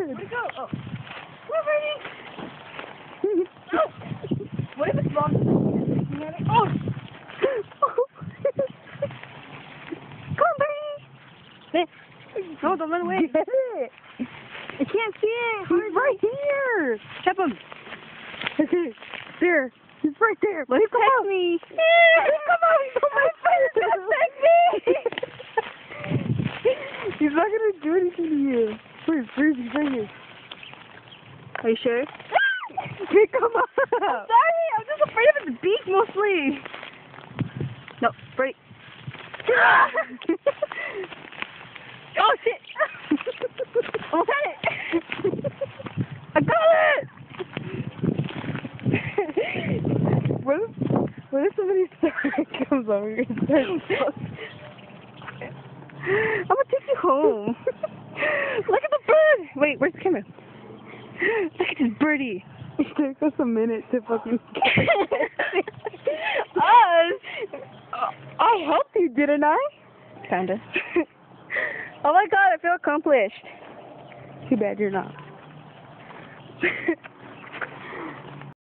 Where'd it go? Oh. Where, Birdie? Oh. What if it's wrong? Oh. Come on, Birdie. No, don't run away. Get it. I can't see it. He's right here. Tap him. Okay, there. He's right there. Let him Come touch out. me. Come on, he's on my face. He's not gonna do anything to you. Where's he? He's right here. Are you sure? Pick him up. I'm sorry. I'm just afraid of its beak mostly. No, Birdie. Oh shit! Almost had it! I got it! What if somebody's stomach comes over your head? I'm gonna take you home. Look at the bird! Wait, where's the camera? Look at this birdie. It took us a minute to fucking Us? I helped you, didn't I? Kinda. Oh my god, I feel accomplished. Too bad you're not.